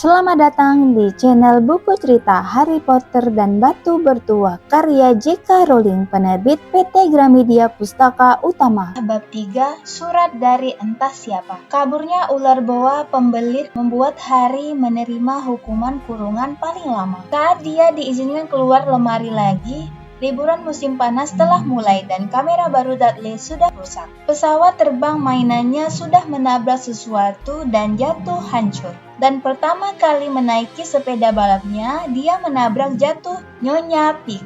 Selamat datang di channel buku cerita Harry Potter dan Batu Bertuah karya J.K. Rowling, penerbit PT Gramedia Pustaka Utama. Bab 3, Surat dari Entah Siapa. Kaburnya ular boa pembelit membuat Harry menerima hukuman kurungan paling lama. Saat dia diizinkan keluar lemari lagi, liburan musim panas telah mulai dan kamera baru Dudley sudah rusak. Pesawat terbang mainannya sudah menabrak sesuatu dan jatuh hancur. Dan pertama kali menaiki sepeda balapnya, dia menabrak jatuh Nyonya Pig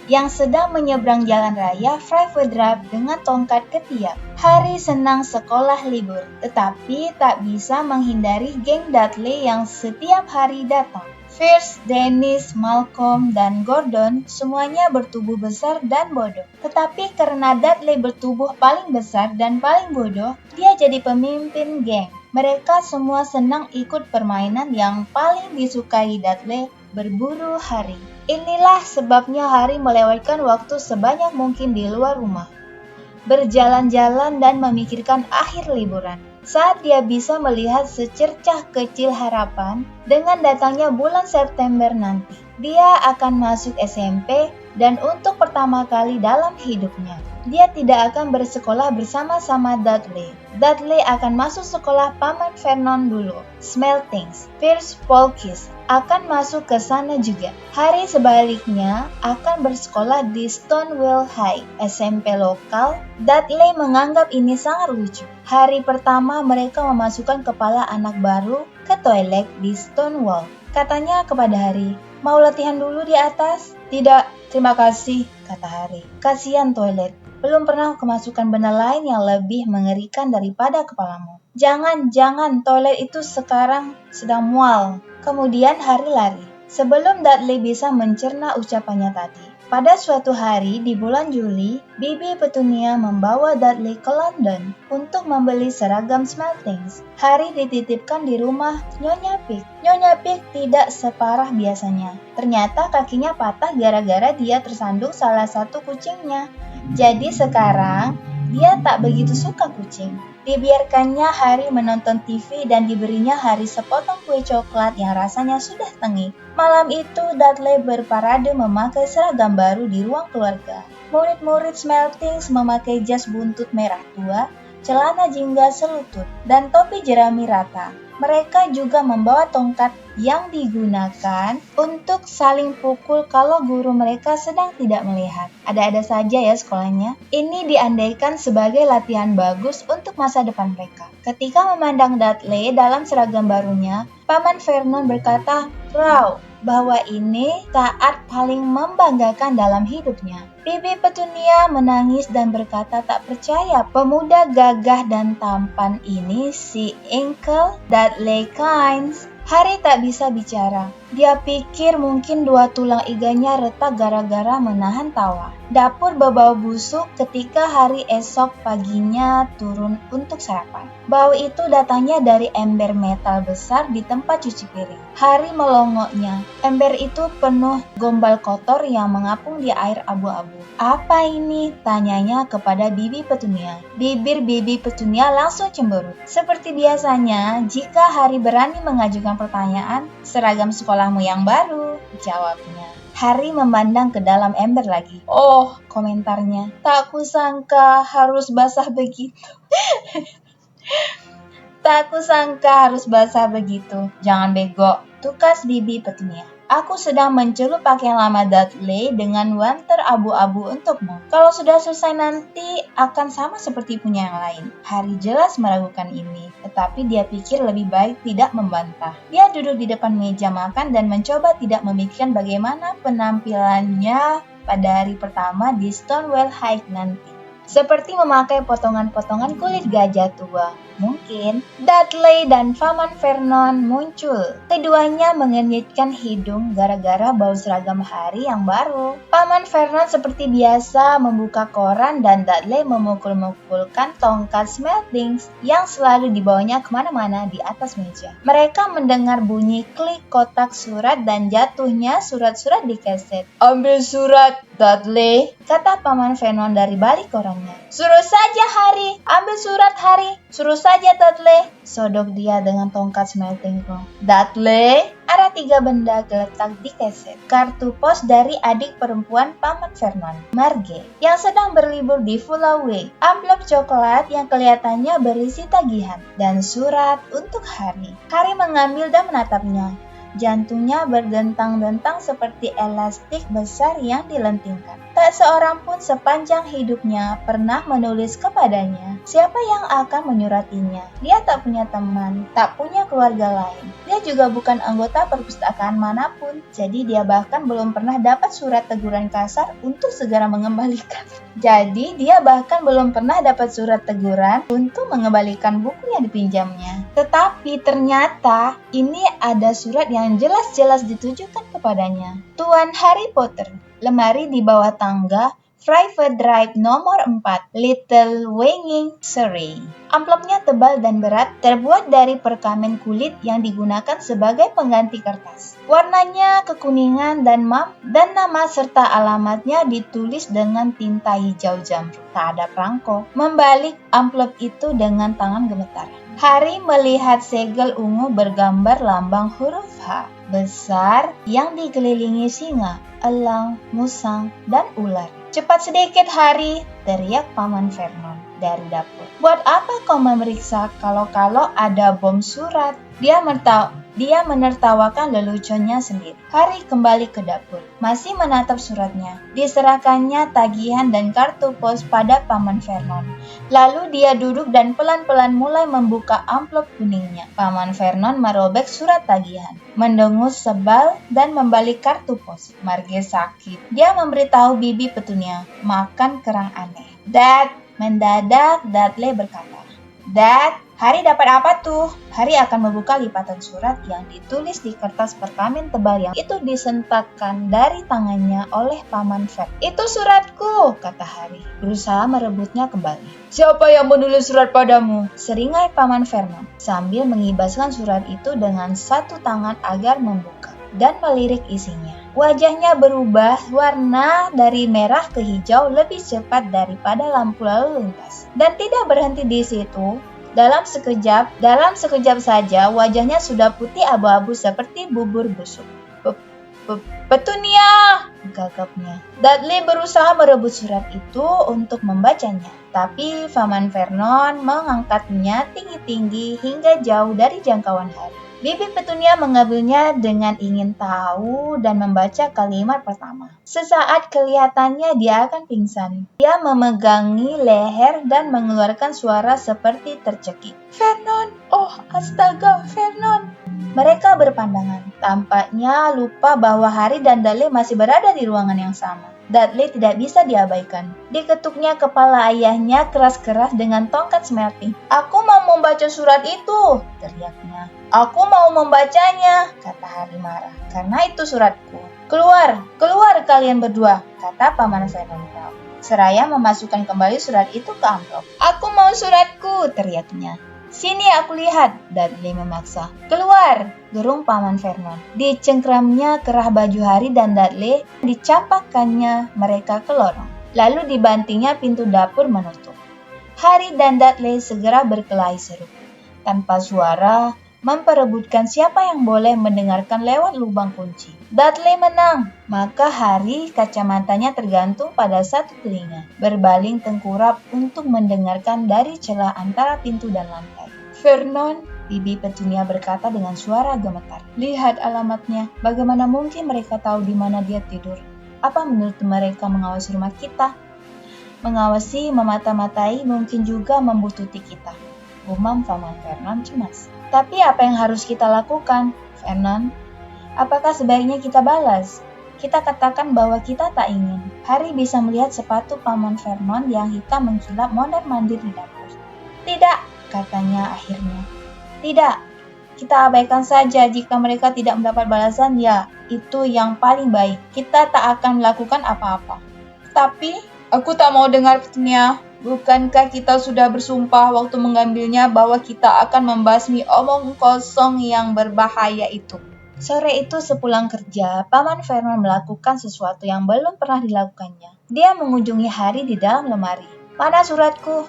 yang sedang menyeberang jalan raya Five-Drap dengan tongkat ketiak. Harry senang sekolah libur, tetapi tak bisa menghindari geng Dudley yang setiap hari datang. Fierce, Dennis, Malcolm, dan Gordon semuanya bertubuh besar dan bodoh. Tetapi karena Dudley bertubuh paling besar dan paling bodoh, dia jadi pemimpin geng. Mereka semua senang ikut permainan yang paling disukai Dudley, berburu Harry. Inilah sebabnya Harry melewatkan waktu sebanyak mungkin di luar rumah, berjalan-jalan dan memikirkan akhir liburan. Saat dia bisa melihat secercah kecil harapan dengan datangnya bulan September nanti, dia akan masuk SMP dan untuk pertama kali dalam hidupnya, dia tidak akan bersekolah bersama-sama Dudley. Dudley akan masuk sekolah Paman Vernon dulu. Smeltings, Fierce Polkis akan masuk ke sana juga. Harry sebaliknya akan bersekolah di Stonewall High, SMP lokal. Dudley menganggap ini sangat lucu. Hari pertama mereka memasukkan kepala anak baru ke toilet di Stonewall. Katanya kepada Harry, "Mau latihan dulu di atas?" "Tidak, terima kasih," kata Harry. "Kasihan toilet. Belum pernah kemasukan benda lain yang lebih mengerikan daripada kepalamu." Jangan, toilet itu sekarang sedang mual." Kemudian Harry lari. Sebelum Dudley bisa mencerna ucapannya tadi, pada suatu hari di bulan Juli, Bibi Petunia membawa Dudley ke London untuk membeli seragam Smeltings. Harry dititipkan di rumah Nyonya Pig. Nyonya Pig tidak separah biasanya. Ternyata kakinya patah gara-gara dia tersandung salah satu kucingnya. Jadi sekarang dia tak begitu suka kucing. Dibiarkannya Harry menonton TV dan diberinya Harry sepotong kue coklat yang rasanya sudah tengik. Malam itu Dudley berparade memakai seragam baru di ruang keluarga. Murid-murid Smeltings memakai jas buntut merah tua, celana jingga selutut, dan topi jerami rata. Mereka juga membawa tongkat yang digunakan untuk saling pukul kalau guru mereka sedang tidak melihat. Ada-ada saja ya sekolahnya. Ini diandaikan sebagai latihan bagus untuk masa depan mereka. Ketika memandang Dudley dalam seragam barunya, Paman Vernon berkata, "Wow, bahwa ini saat paling membanggakan dalam hidupnya." Bibi Petunia menangis dan berkata tak percaya pemuda gagah dan tampan ini si Uncle Dudley Kynes. Harry tak bisa bicara. Dia pikir mungkin dua tulang iganya retak gara-gara menahan tawa. Dapur berbau busuk ketika hari esok paginya turun untuk sarapan. Bau itu datangnya dari ember metal besar di tempat cuci piring. Harry melongoknya. Ember itu penuh gombal kotor yang mengapung di air abu-abu. "Apa ini?" tanyanya kepada Bibi Petunia. Bibir Bibi Petunia langsung cemberut. Seperti biasanya, jika Harry berani mengajukan pertanyaan, "Seragam sekolahmu yang baru," jawabnya. Harry memandang ke dalam ember lagi. "Oh," komentarnya, "tak kusangka harus basah begitu." "Tak kusangka harus basah begitu." "Jangan bego," tukas Bibi Petunia. "Aku sedang mencelup pakaian lama Dudley dengan wanter abu-abu untukmu. Kalau sudah selesai nanti akan sama seperti punya yang lain." Harry jelas meragukan ini, tetapi dia pikir lebih baik tidak membantah. Dia duduk di depan meja makan dan mencoba tidak memikirkan bagaimana penampilannya pada hari pertama di Stonewall High nanti. Seperti memakai potongan-potongan kulit gajah tua. Mungkin Dudley dan Paman Vernon muncul. Keduanya mengenyitkan hidung gara-gara bau seragam Harry yang baru. Paman Vernon seperti biasa membuka koran dan Dudley memukul-mukulkan tongkat Smeltings yang selalu dibawanya kemana-mana di atas meja. Mereka mendengar bunyi klik kotak surat dan jatuhnya surat-surat di keset. "Ambil surat, Dudley," kata Paman Vernon dari balik korannya. katanya. Suruh saja Harry, ambil surat Harry. Suruh saja Dudley, sodok dia dengan tongkat smelting room. Dudley, ada 3 benda geletak di keset. Kartu pos dari adik perempuan Paman Vernon, Marge, yang sedang berlibur di Pulau W. Amplop coklat yang kelihatannya berisi tagihan. Dan surat untuk Harry. Harry mengambil dan menatapnya. Jantungnya berdentang-dentang seperti elastik besar yang dilentingkan. Tak seorang pun sepanjang hidupnya pernah menulis kepadanya. Siapa yang akan menyuratinya? Dia tak punya teman, tak punya keluarga lain. Dia juga bukan anggota perpustakaan manapun, jadi dia bahkan belum pernah dapat surat teguran kasar untuk segera mengembalikan. Buku yang dipinjamnya. Tetapi ternyata ini ada surat yang jelas-jelas ditujukan kepadanya. Tuan Harry Potter, lemari di bawah tangga, Private Drive nomor 4, Little Winging Surrey. Amplopnya tebal dan berat, terbuat dari perkamen kulit yang digunakan sebagai pengganti kertas. Warnanya kekuningan dan nama serta alamatnya ditulis dengan tinta hijau jamrut. Tak ada perangko. Membalik amplop itu dengan tangan gemetar. Harry melihat segel ungu bergambar lambang huruf H besar yang dikelilingi singa, elang, musang, dan ular. Cepat sedikit Harry, teriak Paman Vernon dari dapur. Buat apa kau memeriksa kalau ada bom surat? Dia menertawakan leluconnya sendiri. Harry kembali ke dapur, masih menatap suratnya. Diserahkannya tagihan dan kartu pos pada Paman Vernon. Lalu dia duduk dan pelan-pelan mulai membuka amplop kuningnya. Paman Vernon merobek surat tagihan, mendengus sebal dan membalik kartu pos. Marge sakit. Dia memberitahu Bibi Petunia, makan kerang aneh. Dad, mendadak Dudley berkata, Dad, Harry dapat apa tuh? Harry akan membuka lipatan surat yang ditulis di kertas perkamen tebal yang itu disentakkan dari tangannya oleh Paman Vernon. Itu suratku, kata Harry, berusaha merebutnya kembali. Siapa yang menulis surat padamu? Seringai Paman Vernon, sambil mengibaskan surat itu dengan satu tangan agar membuka dan melirik isinya. Wajahnya berubah warna dari merah ke hijau lebih cepat daripada lampu lalu lintas. Dan tidak berhenti di situ. Dalam sekejap saja wajahnya sudah putih abu-abu seperti bubur busuk. Petunia, gagapnya. Dudley berusaha merebut surat itu untuk membacanya, tapi Paman Vernon mengangkatnya tinggi-tinggi hingga jauh dari jangkauan Harry. Bibi Petunia mengambilnya dengan ingin tahu dan membaca kalimat pertama. Sesaat kelihatannya dia akan pingsan. Dia memegangi leher dan mengeluarkan suara seperti tercekik. Vernon! Oh, astaga, Vernon! Mereka berpandangan. Tampaknya lupa bahwa Harry dan Dudley masih berada di ruangan yang sama. Dudley tidak bisa diabaikan. Diketuknya kepala ayahnya keras-keras dengan tongkat smelting. Aku mau membaca surat itu, teriaknya. Aku mau membacanya, kata Harry marah. Karena itu suratku. Keluar kalian berdua, kata Paman Vernon seraya memasukkan kembali surat itu ke amplop. Aku mau suratku, teriaknya. Sini aku lihat, Dudley memaksa. Keluar, gerung Paman Vernon. Dicengkramnya kerah baju Harry dan Dudley, dicampakkannya mereka ke lorong. Lalu dibantingnya pintu dapur menutup. Harry dan Dudley segera berkelahi seru. Tanpa suara, memperebutkan siapa yang boleh mendengarkan lewat lubang kunci. Dudley menang, maka Harry kacamatanya tergantung pada satu telinga, berbaling tengkurap untuk mendengarkan dari celah antara pintu dan lantai. Vernon, Bibi Petunia berkata dengan suara gemetar. Lihat alamatnya, bagaimana mungkin mereka tahu di mana dia tidur? Apa menurut mereka mengawasi rumah kita? Mengawasi, memata-matai, mungkin juga membututi kita. Gumam Paman Vernon cemas. Tapi apa yang harus kita lakukan, Vernon? Apakah sebaiknya kita balas? Kita katakan bahwa kita tak ingin. Harry bisa melihat sepatu Paman Vernon yang hitam mengkilap mondar-mandir di dapur. Tidak, katanya akhirnya. Tidak, kita abaikan saja jika mereka tidak mendapat balasan, ya, itu yang paling baik. Kita tak akan melakukan apa-apa. Tapi, aku tak mau dengar Petunia. Bukankah kita sudah bersumpah waktu mengambilnya bahwa kita akan membasmi omong kosong yang berbahaya itu? Sore itu sepulang kerja, Paman Vernon melakukan sesuatu yang belum pernah dilakukannya. Dia mengunjungi Harry di dalam lemari. Mana suratku?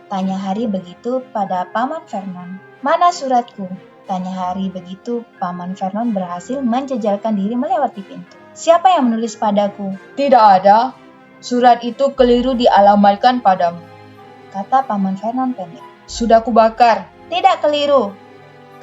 Tanya Hari begitu pada Paman Vernon. Mana suratku? Tanya Hari begitu Paman Vernon berhasil menjejalkan diri melewati pintu. Siapa yang menulis padaku? Tidak ada. Surat itu keliru dialamatkan padamu, kata Paman Vernon pendek. Sudah kubakar. Tidak keliru,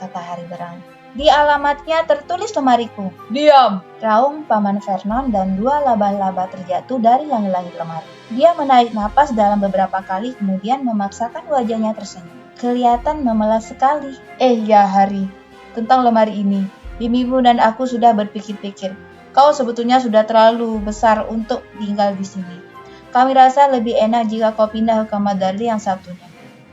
kata Hari berang. Di alamatnya tertulis lemariku. Diam, raung Paman Vernon dan dua laba-laba terjatuh dari langit-langit lemari. Dia menarik napas dalam beberapa kali kemudian memaksakan wajahnya tersenyum. Kelihatan memelas sekali. Ya Hari, tentang lemari ini, bibimu dan aku sudah berpikir-pikir. Kau sebetulnya sudah terlalu besar untuk tinggal di sini. Kami rasa lebih enak jika kau pindah ke kamar Dudley yang satunya.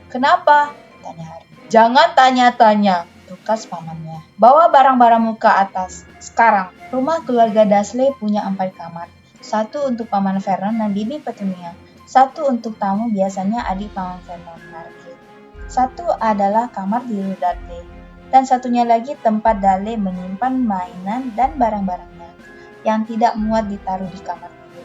Kenapa? Tanya Hari. Jangan tanya-tanya, tukas pamannya. Bawa barang-barangmu ke atas. Sekarang, rumah keluarga Dursley punya 4 kamar. 1 untuk Paman Vernon dan Bibi Petunia. 1 untuk tamu biasanya adik Paman Vernon, Margaret. 1 adalah kamar tidur Dudley. Dan satunya lagi tempat Dudley menyimpan mainan dan barang-barangnya yang tidak muat ditaruh di kamar tidur.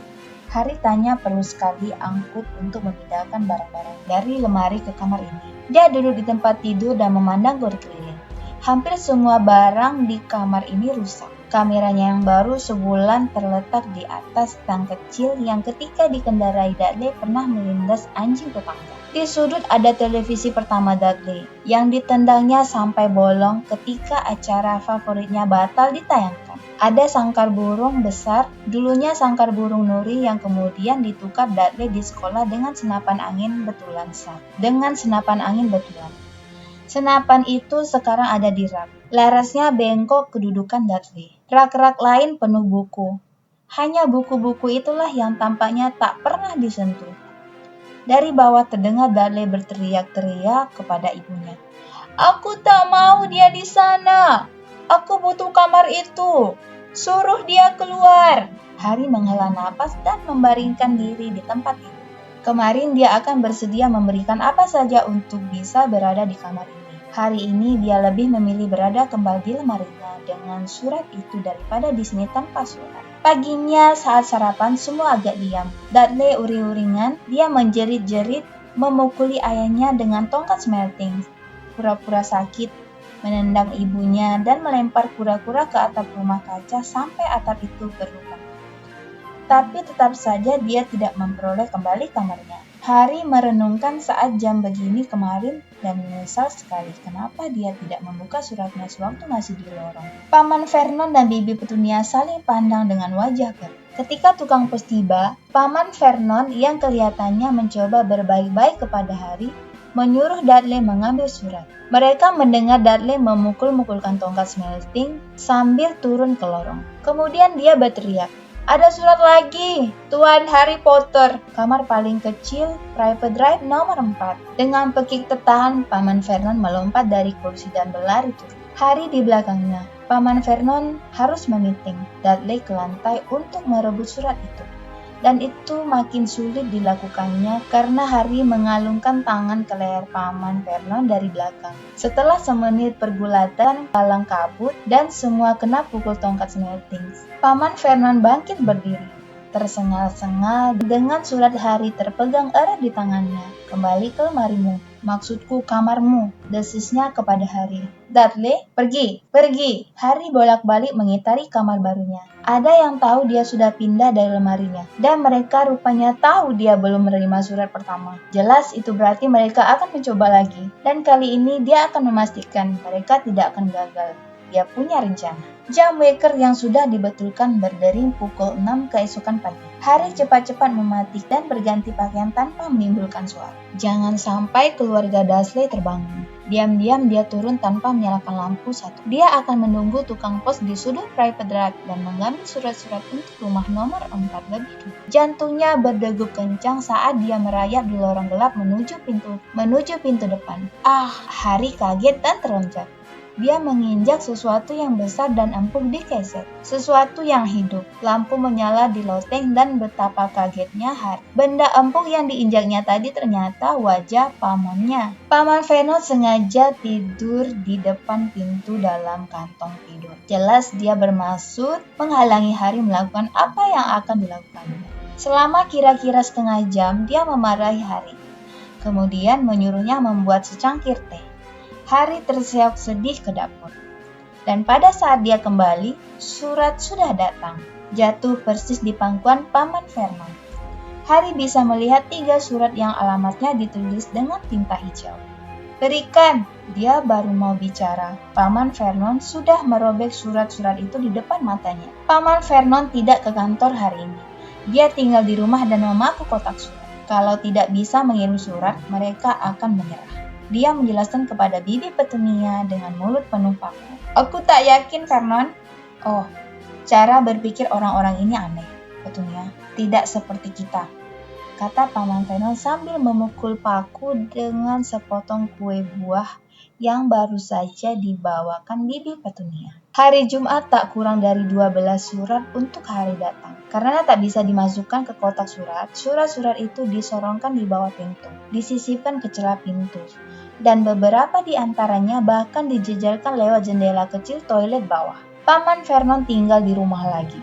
Hari tanya perlu sekali angkut untuk memindahkan barang-barang dari lemari ke kamar ini. Dia duduk di tempat tidur dan memandang berkeliling. Hampir semua barang di kamar ini rusak. Kameranya yang baru sebulan terletak di atas tang kecil yang ketika dikendarai Dudley pernah melindas anjing tetangga. Di sudut ada televisi pertama Dudley yang ditendangnya sampai bolong ketika acara favoritnya batal ditayangkan. Ada sangkar burung besar, dulunya sangkar burung nuri yang kemudian ditukar Dudley di sekolah dengan senapan angin betulan. Senapan itu sekarang ada di rak. Larasnya bengkok kedudukan Dudley. Rak-rak lain penuh buku. Hanya buku-buku itulah yang tampaknya tak pernah disentuh. Dari bawah terdengar Dudley berteriak-teriak kepada ibunya. Aku tak mau dia di sana. Aku butuh kamar itu. Suruh dia keluar. Hari menghela napas dan membaringkan diri di tempat tidur. Kemarin dia akan bersedia memberikan apa saja untuk bisa berada di kamar ini. Hari ini dia lebih memilih berada kembali di lemarinya dengan surat itu daripada di sini tanpa surat. Paginya saat sarapan semua agak diam. Dudley uring-uringan, dia menjerit-jerit memukuli ayahnya dengan tongkat smelting. Pura-pura sakit, menendang ibunya dan melempar kura-kura ke atap rumah kaca sampai atap itu berlubang. Tapi tetap saja dia tidak memperoleh kembali kamarnya. Hari merenungkan saat jam begini kemarin dan menyesal sekali kenapa dia tidak membuka suratnya sewaktu masih di lorong. Paman Vernon dan Bibi Petunia saling pandang dengan wajah geram. Ketika tukang pos tiba, Paman Vernon yang kelihatannya mencoba berbaik-baik kepada Hari, menyuruh Dudley mengambil surat. Mereka mendengar Dudley memukul-mukulkan tongkat smelting sambil turun ke lorong. Kemudian dia berteriak, ada surat lagi, Tuan Harry Potter. Kamar paling kecil, private drive nomor 4. Dengan pekik tertahan, Paman Vernon melompat dari kursi dan berlari turun. Harry di belakangnya. Paman Vernon harus memiting Dudley ke lantai untuk merebut surat itu. Dan itu makin sulit dilakukannya karena Harry mengalungkan tangan ke leher Paman Vernon dari belakang. Setelah semenit pergulatan kalang kabut dan semua kena pukul tongkat smelting, Paman Vernon bangkit berdiri, tersengal-sengal dengan surat Harry terpegang erat di tangannya. Kembali ke lemarimu, maksudku kamarmu, desisnya kepada Harry. Dudley, pergi. Harry bolak-balik mengitari kamar barunya. Ada yang tahu dia sudah pindah dari lemarinya, dan mereka rupanya tahu dia belum menerima surat pertama. Jelas itu berarti mereka akan mencoba lagi, dan kali ini dia akan memastikan mereka tidak akan gagal. Dia punya rencana. Jam waker yang sudah dibetulkan berdering pukul 6 keesokan pagi. Harry cepat-cepat mematikan dan berganti pakaian tanpa menimbulkan suara. Jangan sampai keluarga Dursley terbangun. Diam-diam dia turun tanpa menyalakan lampu satu. Dia akan menunggu tukang pos di sudut private drive dan mengambil surat-surat untuk rumah nomor 4 lebih dulu. Jantungnya berdegup kencang saat dia merayap di lorong gelap menuju pintu depan. Harry kaget dan terloncat. Dia menginjak sesuatu yang besar dan empuk di keset. Sesuatu yang hidup. Lampu menyala di loteng dan betapa kagetnya Harry. Benda empuk yang diinjaknya tadi ternyata wajah pamannya. Paman Vernon sengaja tidur di depan pintu dalam kantong tidur. Jelas dia bermaksud menghalangi Harry melakukan apa yang akan dilakukannya. Selama kira-kira setengah jam, dia memarahi Harry. Kemudian menyuruhnya membuat secangkir teh. Harry terseok sedih ke dapur. Dan pada saat dia kembali, surat sudah datang. Jatuh persis di pangkuan Paman Vernon. Harry bisa melihat 3 surat yang alamatnya ditulis dengan tinta hijau. Berikan, dia baru mau bicara. Paman Vernon sudah merobek surat-surat itu di depan matanya. Paman Vernon tidak ke kantor hari ini. Dia tinggal di rumah dan memaku kotak surat. Kalau tidak bisa mengirim surat, mereka akan menyerah. Dia menjelaskan kepada Bibi Petunia dengan mulut penuh paku. Aku tak yakin, Vernon. Oh, cara berpikir orang-orang ini aneh, Petunia. Tidak seperti kita, kata Paman Vernon sambil memukul paku dengan sepotong kue buah yang baru saja dibawakan Bibi Petunia. Hari Jumat tak kurang dari 12 surat untuk hari datang. Karena tak bisa dimasukkan ke kotak surat, surat-surat itu disorongkan di bawah pintu, disisipkan ke celah pintu, dan beberapa di antaranya bahkan dijejalkan lewat jendela kecil toilet bawah. Paman Vernon tinggal di rumah lagi.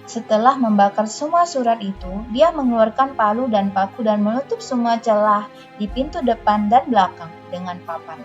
Setelah membakar semua surat itu, dia mengeluarkan palu dan paku dan menutup semua celah di pintu depan dan belakang dengan papan,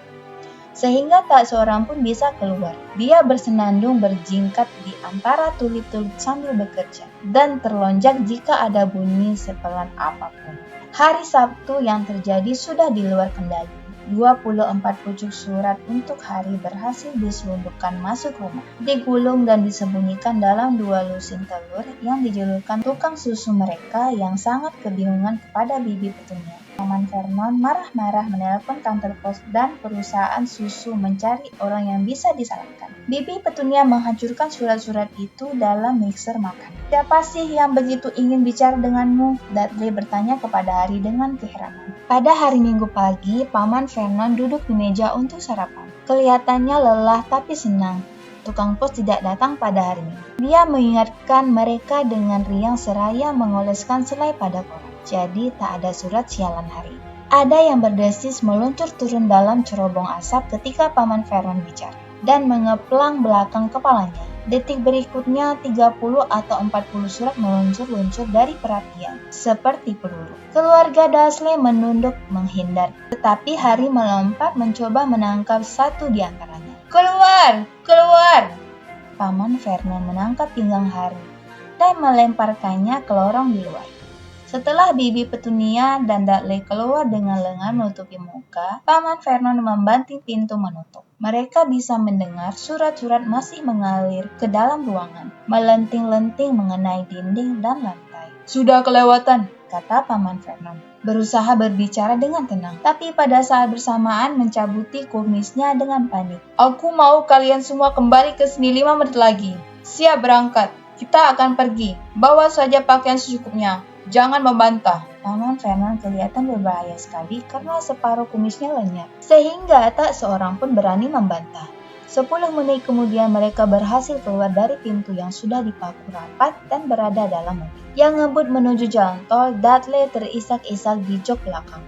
sehingga tak seorang pun bisa keluar. Dia bersenandung berjingkat di antara tulip-tulip sambil bekerja, dan terlonjak jika ada bunyi sepelan apapun. Hari Sabtu yang terjadi sudah di luar kendali. 24 pucuk surat untuk Harry berhasil diselundupkan masuk rumah, digulung dan disembunyikan dalam 2 lusin telur yang dijulurkan tukang susu mereka yang sangat kebingungan kepada Bibi Petunia. Paman Vernon marah-marah menelpon kantor pos dan perusahaan susu mencari orang yang bisa disalahkan. Bibi Petunia menghancurkan surat-surat itu dalam mixer makan. Siapa sih yang begitu ingin bicara denganmu? Dudley bertanya kepada Harry dengan keheranan. Pada hari Minggu pagi, Paman Vernon duduk di meja untuk sarapan. Kelihatannya lelah tapi senang. Tukang pos tidak datang pada hari Minggu. Dia mengingatkan mereka dengan riang seraya mengoleskan selai pada koran. Jadi tak ada surat sialan hari. Ada yang berdesis meluncur turun dalam cerobong asap ketika Paman Vernon bicara dan mengeplang belakang kepalanya. Detik berikutnya 30 atau 40 surat meluncur-luncur dari perhatian, seperti peluru. Keluarga Dursley menunduk menghindar, tetapi Harry melompat mencoba menangkap satu di antaranya. Keluar! Keluar! Paman Vernon menangkap pinggang Harry dan melemparkannya ke lorong di luar. Setelah Bibi Petunia dan Dudley keluar dengan lengan menutupi muka, Paman Vernon membanting pintu menutup. Mereka bisa mendengar surat-surat masih mengalir ke dalam ruangan, melenting-lenting mengenai dinding dan lantai. Sudah kelewatan, kata Paman Vernon, berusaha berbicara dengan tenang, tapi pada saat bersamaan mencabuti kumisnya dengan panik. Aku mau kalian semua kembali ke sini 5 menit lagi. Siap berangkat. Kita akan pergi. Bawa saja pakaian secukupnya. Jangan membantah. Paman Vernon kelihatan berbahaya sekali karena separuh kumisnya lenyap, sehingga tak seorang pun berani membantah. 10 menit kemudian mereka berhasil keluar dari pintu yang sudah dipaku rapat dan berada dalam mobil yang ngebut menuju jalan tol. Dudley terisak-isak di jok belakang.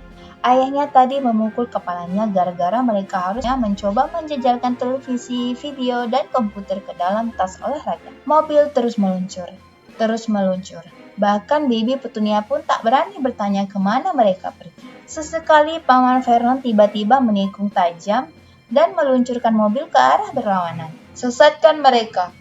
Ayahnya tadi memukul kepalanya gara-gara mereka harusnya mencoba menjejalkan televisi, video, dan komputer ke dalam tas olahraga. Mobil terus meluncur. Bahkan Bibi Petunia pun tak berani bertanya kemana mereka pergi. Sesekali Paman Vernon tiba-tiba menikung tajam dan meluncurkan mobil ke arah berlawanan. Sesatkan mereka,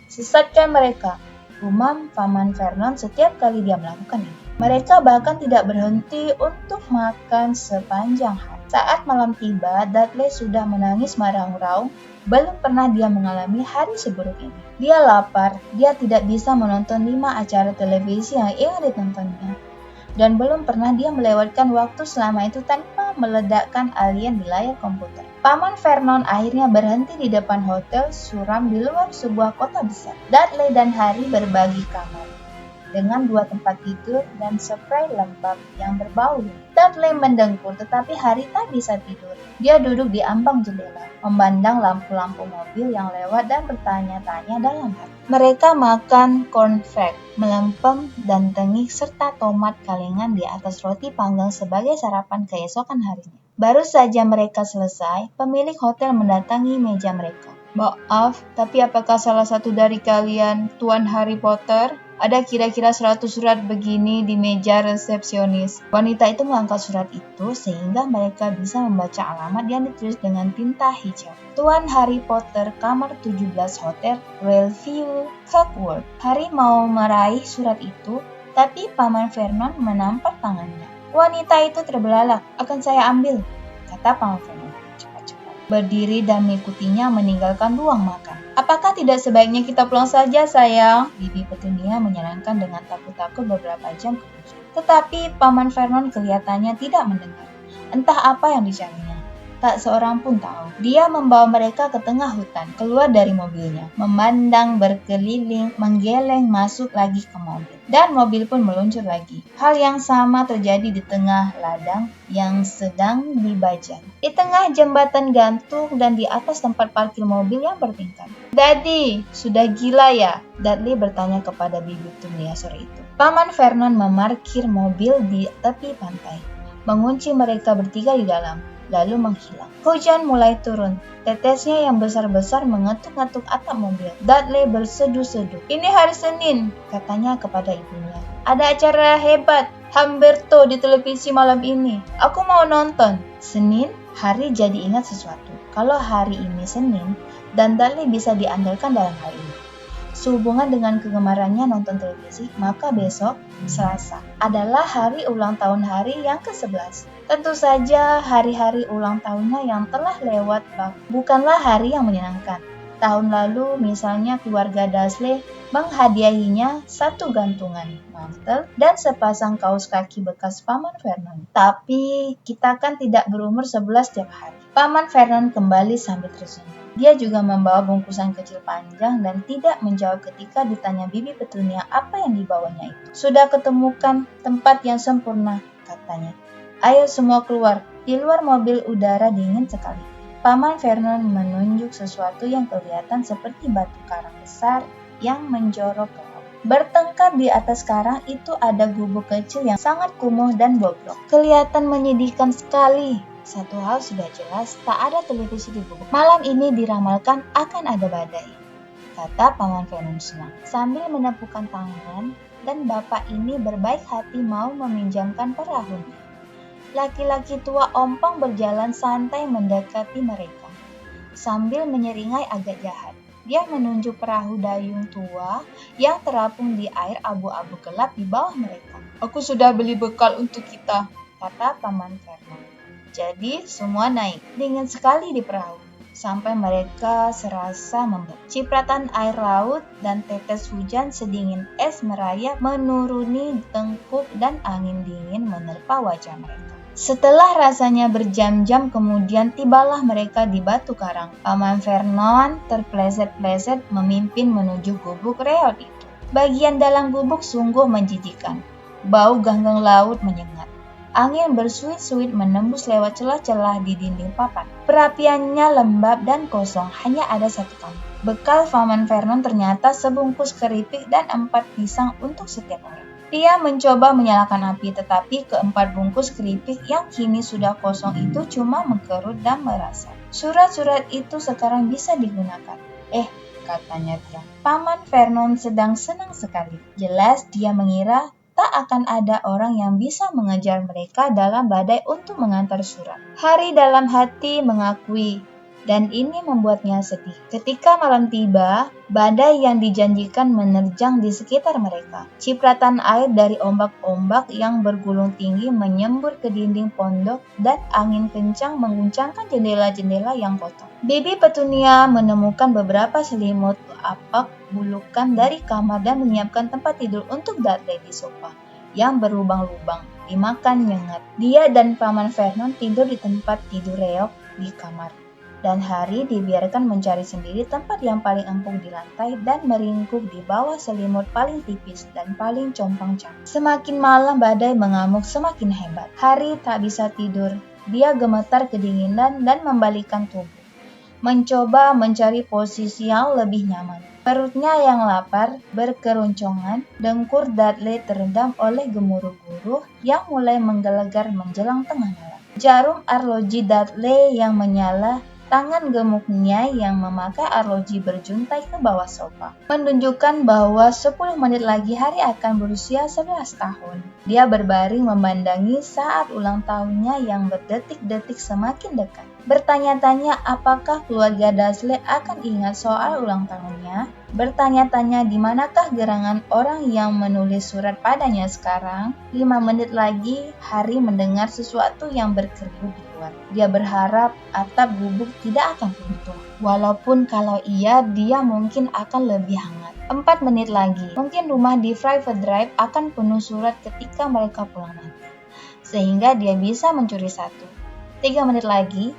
umam Paman Vernon setiap kali dia melakukan ini. Mereka bahkan tidak berhenti untuk makan sepanjang hari. Saat malam tiba, Dudley sudah menangis meraung-raung. Belum pernah dia mengalami hari seburuk ini. Dia lapar, dia tidak bisa menonton 5 acara televisi yang ingin ditontonnya. Dan belum pernah dia melewatkan waktu selama itu tanpa meledakkan alien di layar komputer. Paman Vernon akhirnya berhenti di depan hotel suram di luar sebuah kota besar. Dudley dan Harry berbagi kamar dengan 2 tempat tidur dan spray lembab yang berbau. Dudley mendengkur, tetapi Harry tak bisa tidur. Dia duduk di ambang jendela, memandang lampu-lampu mobil yang lewat dan bertanya-tanya dalam hati. Mereka makan cornflake, melempem, dan tengik serta tomat kalengan di atas roti panggang sebagai sarapan keesokan harinya. Baru saja mereka selesai, pemilik hotel mendatangi meja mereka. Maaf, tapi apakah salah satu dari kalian Tuan Harry Potter? Ada kira-kira 100 surat begini di meja resepsionis. Wanita itu mengangkat surat itu sehingga mereka bisa membaca alamat yang ditulis dengan tinta hijau. Tuan Harry Potter, kamar 17 Hotel Bellevue, Hogwarts. Harry mau meraih surat itu, tapi Paman Vernon menampar tangannya. Wanita itu terbelalak. "Akan saya ambil," kata Paman Vernon cepat-cepat. Berdiri dan mengikutinya meninggalkan ruang makan. "Apakah tidak sebaiknya kita pulang saja, sayang?" Bibi Petunia menyarankan dengan takut-takut beberapa jam kemudian. Tetapi Paman Vernon kelihatannya tidak mendengar. Entah apa yang dicarinya. Tak seorang pun tahu. Dia membawa mereka ke tengah hutan, keluar dari mobilnya, memandang berkeliling, menggeleng masuk lagi ke mobil. Dan mobil pun meluncur lagi. Hal yang sama terjadi di tengah ladang yang sedang dibajak. Di tengah jembatan gantung dan di atas tempat parkir mobil yang bertingkat. "Daddy, sudah gila ya?" Dudley bertanya kepada Bibi Petunia sore itu. Paman Vernon memarkir mobil di tepi pantai, mengunci mereka bertiga di dalam, lalu menghilang. Hujan mulai turun. Tetesnya yang besar-besar mengetuk-ngetuk atap mobil. Dudley berseduh-seduh. "Ini hari Senin," katanya kepada ibunya. "Ada acara hebat Humberto di televisi malam ini. Aku mau nonton." Senin, Harry jadi ingat sesuatu. Kalau hari ini Senin, dan Dudley bisa diandalkan dalam hal ini. Sehubungan dengan kegemarannya nonton televisi, maka besok, Selasa, adalah hari ulang tahun Harry yang ke-11. Tentu saja hari-hari ulang tahunnya yang telah lewat bukanlah hari yang menyenangkan. Tahun lalu misalnya keluarga Dursley menghadiahinya satu gantungan mantel dan sepasang kaos kaki bekas Paman Vernon. Tapi kita kan tidak berumur 11 tiap hari. Paman Vernon kembali sambil tersenyum. Dia juga membawa bungkusan kecil panjang dan tidak menjawab ketika ditanya Bibi Petunia apa yang dibawanya itu. "Sudah ketemukan tempat yang sempurna," katanya. "Ayo semua keluar." Di luar mobil udara dingin sekali. Paman Vernon menunjuk sesuatu yang kelihatan seperti batu karang besar yang menjorok ke laut. Bertengkar di atas karang itu ada gubuk kecil yang sangat kumuh dan bobrok. Kelihatan menyedihkan sekali. Satu hal sudah jelas, tak ada televisi di gubuk. Malam ini diramalkan akan ada badai, kata Paman Vernon senang, sambil menepukkan tangan, dan bapak ini berbaik hati mau meminjamkan perahunya. Laki-laki tua ompong berjalan santai mendekati mereka, sambil menyeringai agak jahat. Dia menunjuk perahu dayung tua yang terapung di air abu-abu gelap di bawah mereka. "Aku sudah beli bekal untuk kita," kata Paman Vernon. Jadi semua naik, dingin sekali di perahu, sampai mereka serasa membek. Cipratan air laut dan tetes hujan sedingin es merayap menuruni tengkuk dan angin dingin menerpa wajah mereka. Setelah rasanya berjam-jam kemudian tibalah mereka di batu karang. Paman Vernon terpleset-pleset memimpin menuju gubuk reot itu. Bagian dalam gubuk sungguh menjijikkan. Bau ganggang laut menyengat. Angin bersuit-suit menembus lewat celah-celah di dinding papan. Perapiannya lembab dan kosong, hanya ada satu kamar. Bekal Paman Vernon ternyata sebungkus keripik dan 4 pisang untuk setiap orang. Dia mencoba menyalakan api, tetapi keempat bungkus keripik yang kini sudah kosong itu cuma mengkerut dan merasap. "Surat-surat itu sekarang bisa digunakan." Katanya dia. Paman Vernon sedang senang sekali. Jelas dia mengira tak akan ada orang yang bisa mengejar mereka dalam badai untuk mengantar surat. Harry dalam hati mengakui, dan ini membuatnya sedih. Ketika malam tiba, badai yang dijanjikan menerjang di sekitar mereka. Cipratan air dari ombak-ombak yang bergulung tinggi menyembur ke dinding pondok dan angin kencang mengguncangkan jendela-jendela yang kotor. Bibi Petunia menemukan beberapa selimut apak bulukan dari kamar dan menyiapkan tempat tidur untuk Dudley di sofa yang berlubang-lubang dimakan nyengat. Dia dan Paman Vernon tidur di tempat tidur reok di kamar, dan Harry dibiarkan mencari sendiri tempat yang paling empuk di lantai dan meringkuk di bawah selimut paling tipis dan paling compang-camping. Semakin malam badai mengamuk semakin hebat. Harry tak bisa tidur. Dia gemetar kedinginan dan membalikkan tubuh, mencoba mencari posisi yang lebih nyaman. Perutnya yang lapar berkeroncongan, dengkur Dudley terendam oleh gemuruh-gemuruh yang mulai menggelegar menjelang tengah malam. Jarum arloji Dudley yang menyala Tangan gemuknya yang memakai arloji berjuntai ke bawah sofa, menunjukkan bahwa 10 menit lagi Hari akan berusia 11 tahun. Dia berbaring memandangi saat ulang tahunnya yang berdetik-detik semakin dekat. Bertanya-tanya apakah keluarga Dursley akan ingat soal ulang tahunnya. Bertanya-tanya di manakah gerangan orang yang menulis surat padanya sekarang. 5 menit lagi Hari mendengar sesuatu yang berkerut di luar. Dia berharap atap gubuk tidak akan runtuh. Walaupun kalau iya, dia mungkin akan lebih hangat. 4 menit lagi, mungkin rumah di Private Drive akan penuh surat ketika mereka pulang nanti. Sehingga dia bisa mencuri satu. 3 menit lagi,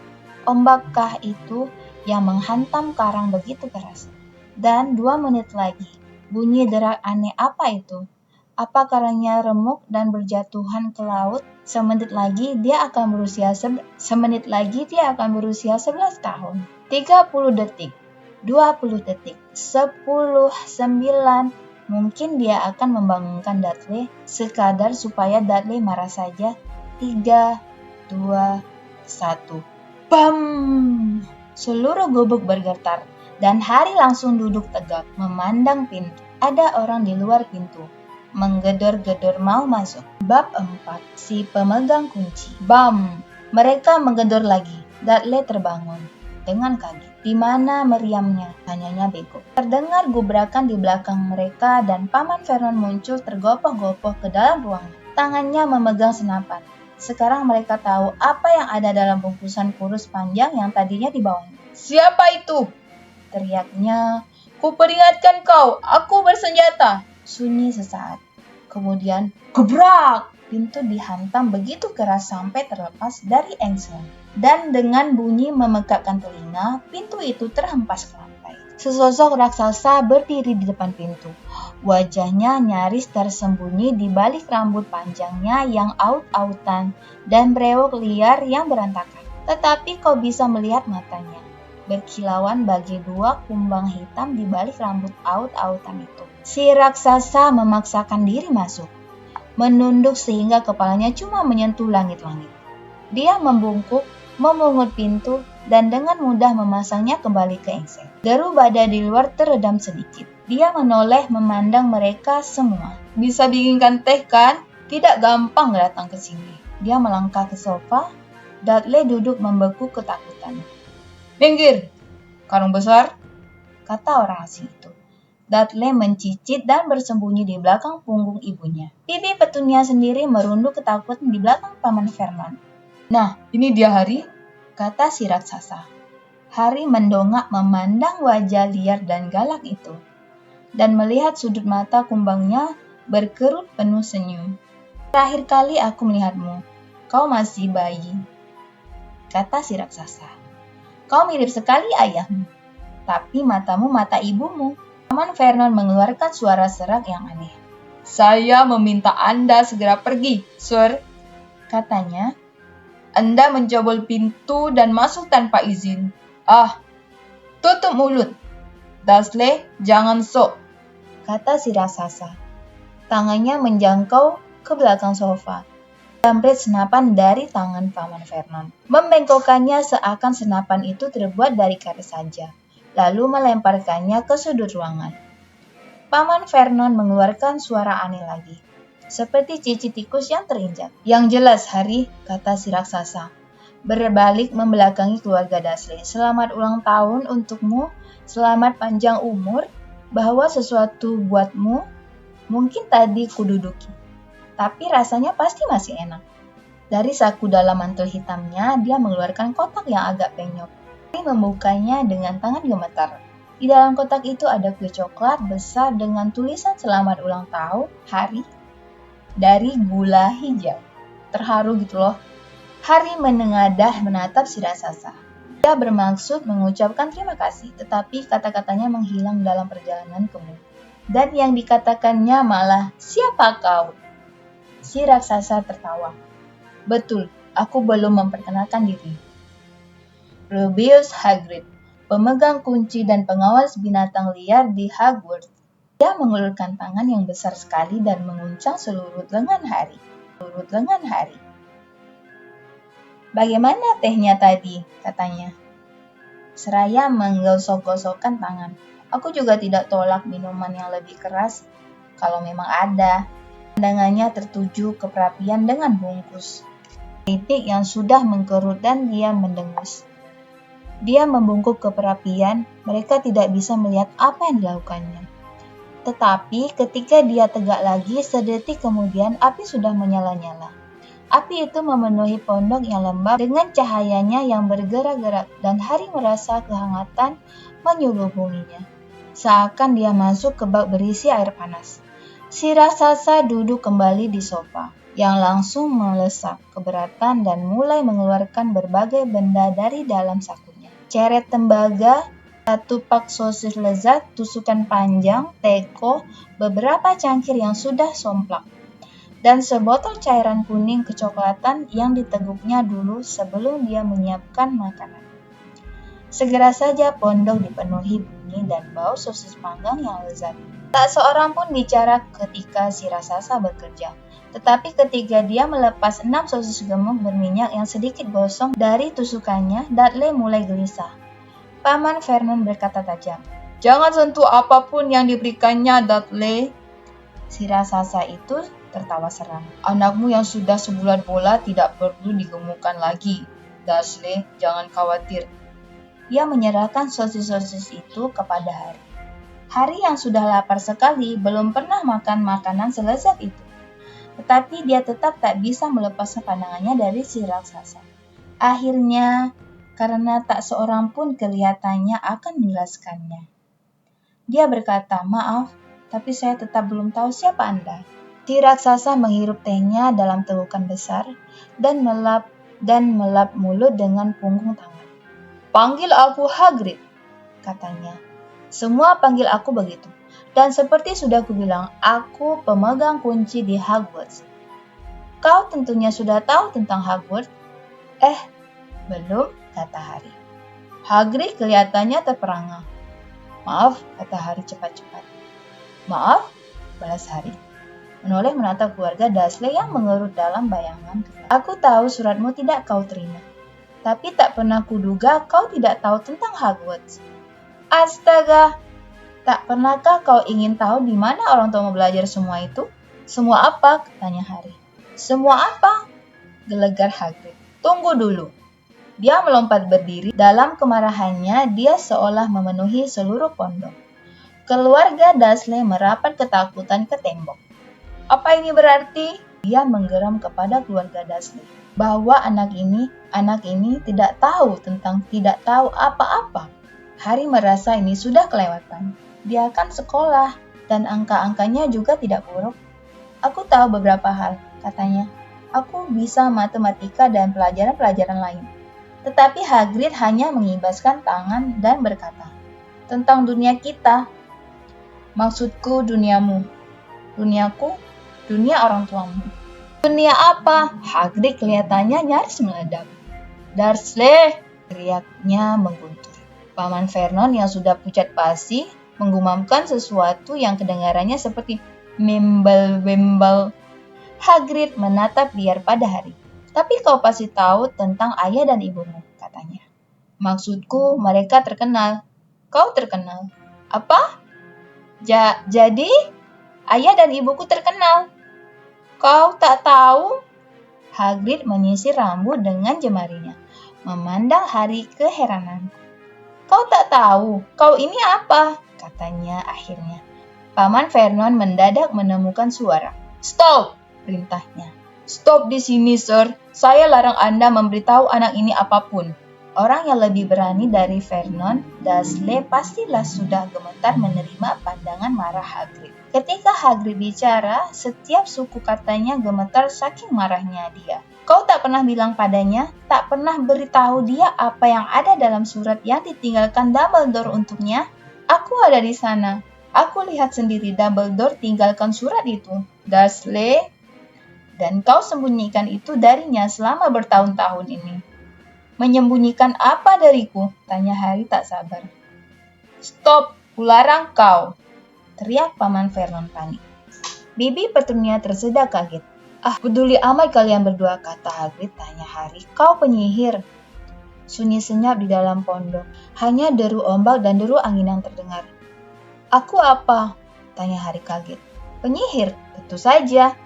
ombakkah itu yang menghantam karang begitu keras? Dan 2 menit lagi, bunyi derak aneh apa itu? Apa karangnya remuk dan berjatuhan ke laut? Semenit lagi dia akan berusia 11 tahun. 30 detik, 20 detik, 10, 9. Mungkin dia akan membangunkan Dudley sekadar supaya Dudley marah saja. 3, 2, 1. Bam! Seluruh gubuk bergetar dan Hari langsung duduk tegak memandang pintu. Ada orang di luar pintu, menggedor-gedor mau masuk. Bab 4. Si pemegang kunci. Bam! Mereka menggedor lagi. Dudley terbangun dengan kaget. Di mana meriamnya? Tanyanya bego. Terdengar gubrakan di belakang mereka dan Paman Vernon muncul tergopoh-gopoh ke dalam ruangan. Tangannya memegang senapan. Sekarang mereka tahu apa yang ada dalam bungkusan kurus panjang yang tadinya dibawanya. Siapa itu? Teriaknya. Kuperingatkan kau, aku bersenjata. Sunyi sesaat. Kemudian, gebrak! Pintu dihantam begitu keras sampai terlepas dari engsel. Dan dengan bunyi memekakkan telinga, pintu itu terhempas ke lantai. Sesosok raksasa berdiri di depan pintu. Wajahnya nyaris tersembunyi di balik rambut panjangnya yang aut-autan dan brewok liar yang berantakan. Tetapi kau bisa melihat matanya, berkilauan bagi 2 kumbang hitam di balik rambut aut-autan itu. Si raksasa memaksakan diri masuk, menunduk sehingga kepalanya cuma menyentuh langit-langit. Dia membungkuk, memungut pintu, dan dengan mudah memasangnya kembali ke engsel. Deru badai di luar teredam sedikit. Dia menoleh memandang mereka semua. Bisa bikinkan teh kan? Tidak gampang datang ke sini. Dia melangkah ke sofa. Dudley duduk membeku ketakutan. Minggir, karung besar, kata orang asing itu. Dudley mencicit dan bersembunyi di belakang punggung ibunya. Pipi Petunia sendiri merunduk ketakutan di belakang Paman Vernon. Nah, ini dia Hari, kata si raksasa. Hari mendongak memandang wajah liar dan galak itu, dan melihat sudut mata kumbangnya berkerut penuh senyum. Terakhir kali aku melihatmu, kau masih bayi, kata si raksasa. Kau mirip sekali ayahmu, tapi matamu mata ibumu. Paman Vernon mengeluarkan suara serak yang aneh. Saya meminta Anda segera pergi, Sir, katanya. Anda mencobol pintu dan masuk tanpa izin. Tutup mulut. Dursley, jangan sok, kata si raksasa. Tangannya menjangkau ke belakang sofa. Jambret senapan dari tangan Paman Vernon. Membengkokkannya seakan senapan itu terbuat dari karet saja, lalu melemparkannya ke sudut ruangan. Paman Vernon mengeluarkan suara aneh lagi, seperti cicit tikus yang terinjak. Yang jelas, Hari, kata si raksasa, berbalik membelakangi keluarga Dursley. Selamat ulang tahun untukmu, selamat panjang umur, bahwa sesuatu buatmu mungkin tadi kududuki, tapi rasanya pasti masih enak. Dari saku dalam mantel hitamnya, dia mengeluarkan kotak yang agak penyok. Dia membukanya dengan tangan gemetar. Di dalam kotak itu ada kue coklat besar dengan tulisan selamat ulang tahun, Hari, dari gula hijau. Terharu gitu loh. Hari menengadah menatap si raksasa. Dia bermaksud mengucapkan terima kasih, tetapi kata-katanya menghilang dalam perjalanan ke mulut. Dan yang dikatakannya malah, siapa kau? Si raksasa tertawa. Betul, aku belum memperkenalkan diri. Rubeus Hagrid, pemegang kunci dan pengawas binatang liar di Hogwarts. Dia mengulurkan tangan yang besar sekali dan menguncang seluruh lengan Hari. Bagaimana tehnya tadi? Katanya. seraya menggosok-gosokkan tangan. Aku juga tidak tolak minuman yang lebih keras kalau memang ada. Pandangannya tertuju ke perapian dengan bungkus kritik yang sudah mengkerut dan dia mendengus. Dia membungkuk ke perapian, mereka tidak bisa melihat apa yang dilakukannya. Tetapi ketika dia tegak lagi, sedetik kemudian api sudah menyala-nyala. Api itu memenuhi pondok yang lembab dengan cahayanya yang bergerak-gerak dan Hari merasa kehangatan menyelubunginya. Seakan dia masuk ke bak berisi air panas. Si raksasa duduk kembali di sofa, yang langsung melesap keberatan dan mulai mengeluarkan berbagai benda dari dalam sakunya. Ceret tembaga, satu pak sosis lezat, tusukan panjang, teko, beberapa cangkir yang sudah somplak, dan sebotol cairan kuning kecoklatan yang diteguknya dulu sebelum dia menyiapkan makanan. Segera saja pondok dipenuhi bunyi dan bau sosis panggang yang lezat. Tak seorang pun bicara ketika si raksasa bekerja. Tetapi ketika dia melepas 6 sosis gemuk berminyak yang sedikit gosong dari tusukannya, Dudley mulai gelisah. Paman Vernon berkata tajam, "Jangan sentuh apapun yang diberikannya, Dudley." Si raksasa itu tertawa seram. "Anakmu yang sudah sebulan bola tidak perlu digemukkan lagi, Dudley, jangan khawatir." Dia menyerahkan sosis-sosis itu kepada Hari. Hari yang sudah lapar sekali belum pernah makan makanan selezat itu. Tetapi dia tetap tak bisa melepas pandangannya dari si raksasa. Akhirnya, karena tak seorang pun kelihatannya akan menjelaskannya, dia berkata, "Maaf, tapi saya tetap belum tahu siapa Anda." Si raksasa menghirup tehnya dalam tegukan besar dan melap mulut dengan punggung tangan. "Panggil aku Hagrid," katanya. "Semua panggil aku begitu. Dan seperti sudah kubilang, aku pemegang kunci di Hogwarts." "Kau tentunya sudah tahu tentang Hogwarts?" Belum," kata Harry. Hagrid kelihatannya terperangah. "Maaf," kata Harry cepat-cepat. "Maaf?" balas Harry, menoleh menatap keluarga Dursley yang mengerut dalam bayangan. "Aku tahu suratmu tidak kau terima. Tapi tak pernah kuduga kau tidak tahu tentang Hogwarts." "Astaga! Tak pernahkah kau ingin tahu di mana orang tuamu belajar semua itu?" "Semua apa?" tanya Harry. "Semua apa?" gelegar Hagrid. "Tunggu dulu." Dia melompat berdiri. Dalam kemarahannya, dia seolah memenuhi seluruh pondok. Keluarga Dursley merapat ketakutan ke tembok. "Apa ini berarti?" Dia menggeram kepada keluarga Dursley. Bahwa anak ini tidak tahu apa-apa. Harry merasa ini sudah kelewatan. Dia kan sekolah, dan angka-angkanya juga tidak buruk. "Aku tahu beberapa hal," katanya. "Aku bisa matematika dan pelajaran-pelajaran lain." Tetapi Hagrid hanya mengibaskan tangan dan berkata, "Tentang dunia kita." "Maksudku duniamu." "Duniaku? Dunia orang tuamu." "Dunia apa?" Hagrid kelihatannya nyaris meledak. "Dursley!" teriaknya mengguntur. Paman Vernon yang sudah pucat pasi menggumamkan sesuatu yang kedengarannya seperti membel-bembel. Hagrid menatap liar pada Harry. "Tapi kau pasti tahu tentang ayah dan ibumu," katanya. "Maksudku, mereka terkenal." "Kau terkenal?" "Apa? Jadi, ayah dan ibuku terkenal." "Kau tak tahu?" Hagrid menyisir rambut dengan jemarinya, memandang Harry keheranan. "Kau tak tahu? Kau ini apa?" katanya akhirnya. Paman Vernon mendadak menemukan suara. "Stop!" perintahnya. "Stop di sini, Sir. Saya larang Anda memberitahu anak ini apapun." Orang yang lebih berani dari Vernon Dursley pastilah sudah gemetar menerima pandangan marah Hagrid. Ketika Hagrid bicara, setiap suku katanya gemetar saking marahnya dia. "Kau tak pernah bilang padanya, tak pernah beritahu dia apa yang ada dalam surat yang ditinggalkan Dumbledore untuknya?" "Aku ada di sana. Aku lihat sendiri Dumbledore tinggalkan surat itu, Dursley. Dan kau sembunyikan itu darinya selama bertahun-tahun ini." "Menyembunyikan apa dariku?" tanya Harry tak sabar. "Stop, kularang kau!" teriak Paman Vernon panik. Bibi Petunia tersedak kaget. "Ah, peduli amat kalian berdua," kata Hagrid tanya Harry. "Kau penyihir." Sunyi senyap di dalam pondok. Hanya deru ombak dan deru angin yang terdengar. "Aku apa?" tanya Harry kaget. "Penyihir, tentu saja,"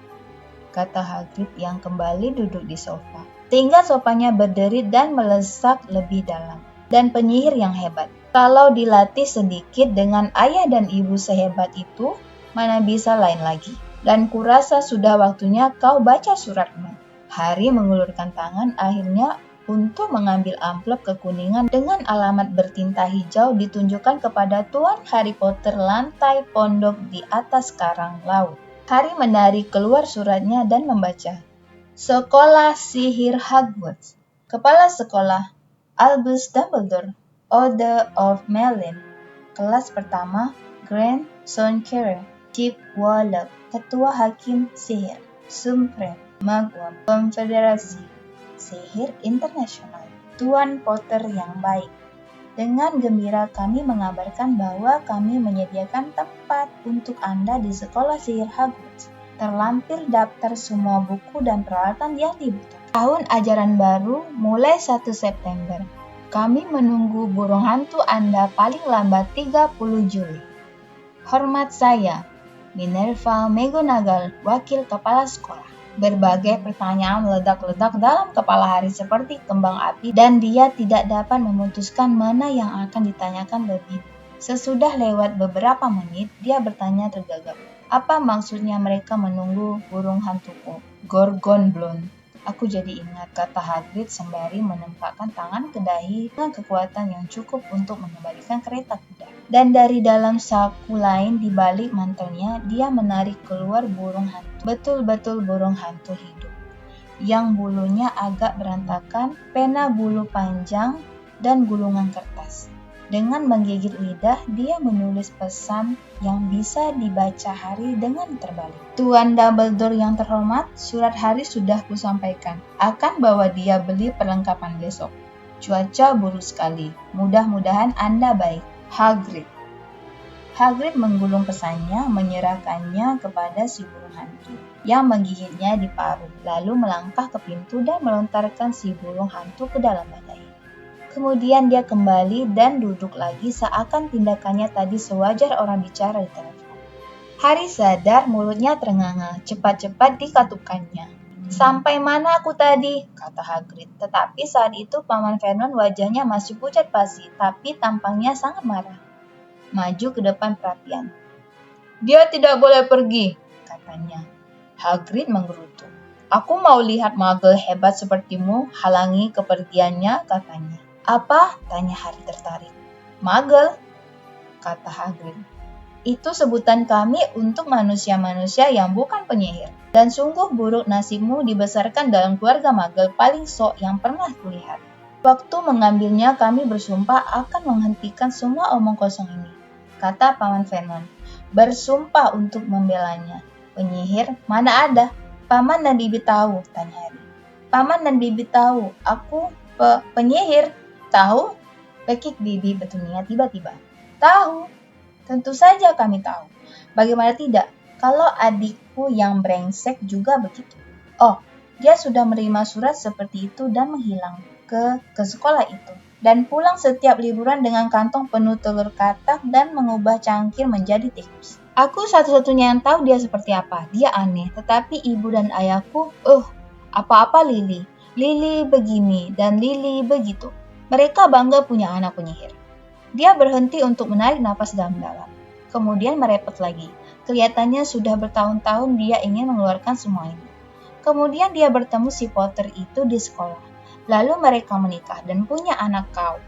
kata Hagrid yang kembali duduk di sofa. Sehingga sofanya berderit dan melesak lebih dalam. "Dan penyihir yang hebat. Kalau dilatih sedikit dengan ayah dan ibu sehebat itu, mana bisa lain lagi. Dan kurasa sudah waktunya kau baca suratmu." Harry mengulurkan tangan akhirnya untuk mengambil amplop kekuningan dengan alamat bertinta hijau ditunjukkan kepada Tuan Harry Potter lantai pondok di atas karang laut. Harry menarik keluar suratnya dan membaca. Sekolah Sihir Hogwarts. Kepala Sekolah Albus Dumbledore, Order of Merlin. Kelas pertama Grand Sonkerry, Chief Warlock, Ketua Hakim Sihir, Supreme Magwam, Konfederasi Sihir Internasional, Tuan Potter yang baik. Dengan gembira kami mengabarkan bahwa kami menyediakan tempat untuk Anda di Sekolah Sihir Hogwarts. Terlampir daftar semua buku dan peralatan yang dibutuhkan. Tahun ajaran baru mulai 1 September. Kami menunggu burung hantu Anda paling lambat 30 Juli. Hormat saya, Minerva McGonagall, Wakil Kepala Sekolah. Berbagai pertanyaan meledak-ledak dalam kepala Harry seperti kembang api dan dia tidak dapat memutuskan mana yang akan ditanyakan lebih. Sesudah lewat beberapa menit, dia bertanya tergagap. Apa maksudnya mereka menunggu burung hantuku? Gorgon Blonde. Aku jadi ingat, kata Hagrid sembari menempatkan tangan ke dahi dengan kekuatan yang cukup untuk mengembalikan kereta kuda. Dan dari dalam saku lain di balik mantelnya, dia menarik keluar burung hantu. Betul-betul burung hantu hidup. Yang bulunya agak berantakan, pena bulu panjang, dan gulungan kertas. Dengan menggigit lidah, dia menulis pesan yang bisa dibaca Harry dengan terbalik. Tuan Dumbledore yang terhormat, surat Harry sudah kusampaikan. Akan bawa dia beli perlengkapan besok. Cuaca buruk sekali. Mudah-mudahan Anda baik. Hagrid. Hagrid menggulung pesannya, menyerahkannya kepada si burung hantu yang menggigitnya di paruh, lalu melangkah ke pintu dan melontarkan si burung hantu ke dalam badai. Kemudian dia kembali dan duduk lagi seakan tindakannya tadi sewajar orang bicara di telepon. Harry sadar mulutnya terenganga, cepat-cepat dikatukannya. Sampai mana aku tadi? Kata Hagrid. Tetapi saat itu Paman Vernon wajahnya masih pucat pasi, tapi tampangnya sangat marah. Maju ke depan perapian. Dia tidak boleh pergi, katanya. Hagrid menggerutu. Aku mau lihat muggle hebat sepertimu halangi kepergiannya, katanya. Apa? Tanya Harry tertarik. Muggle, kata Hagrid. Itu sebutan kami untuk manusia-manusia yang bukan penyihir. Dan sungguh buruk nasibmu dibesarkan dalam keluarga muggle paling sok yang pernah kulihat. Waktu mengambilnya kami bersumpah akan menghentikan semua omong kosong ini, kata Paman Vernon. Bersumpah untuk membelanya. Penyihir? Mana ada? Paman dan Bibi tahu, tanya Harry. Paman dan Bibi tahu, aku penyihir. Tahu? Pekik Bibi Petunia tiba-tiba. Tahu. Tentu saja kami tahu. Bagaimana tidak? Kalau adikku yang brengsek juga begitu. Oh, dia sudah menerima surat seperti itu dan menghilang ke sekolah itu. Dan pulang setiap liburan dengan kantong penuh telur katak dan mengubah cangkir menjadi tikus. Aku satu-satunya yang tahu dia seperti apa. Dia aneh, tetapi ibu dan ayahku, apa-apa Lily. Lily begini dan Lily begitu. Mereka bangga punya anak penyihir. Dia berhenti untuk menarik napas dalam-dalam. Kemudian merepet lagi. Kelihatannya sudah bertahun-tahun dia ingin mengeluarkan semua ini. Kemudian dia bertemu si Potter itu di sekolah. Lalu mereka menikah dan punya anak kau.